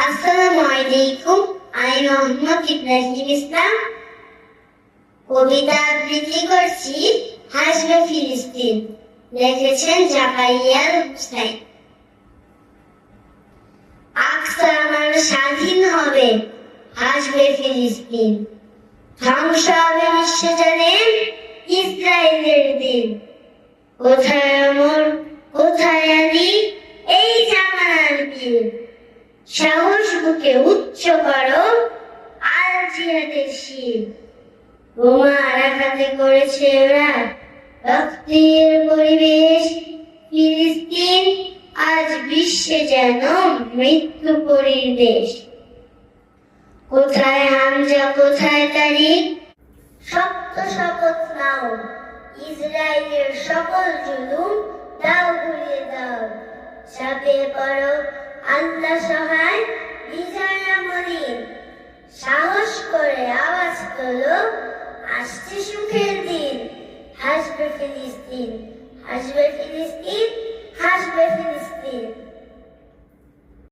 আসসালামু আলাইকুম। আমি মোহাম্মদ ইব্রাহিম ইসলাম। কবিতা আবৃত্তি করছি হাসবে ফিলিস্তিন। লিখেছেন জাকারিয়া হুসাইন। আকসা আমার স্বাধীন হবে, হাসবে ফিলিস্তিন। ধ্বংস হবে বিশ্বজনের ইসরায়েলের দিন। কোথায় অমর, কোথায় আলী, এই জামানার বীর। সাহস বুকে উচ্চ করো, আল জিহাদের শির। বোমা আঘাতে করেছে ওরা রক্তের পরিবেশ। ফিলিস্তিন আজ বিশ্বে যেন মৃত্যু পরিবেশ। কোথায় হামজা, কোথায় তারিক, শক্ত শপথ নাও। ইসরায়েলের সকল জুলুম দাও ঘুরিয়ে দাও। ঝাঁপিয়ে পড়ো, আল্লাহ সহায়, বিজয় আমরিন। সাহস করে আওয়াজ তোলো, আসছে সুখের দিন। হাসবে ফিলিস্তিন, হাসবে ফিলিস্তিন, হাসবে ফিলিস্তিন।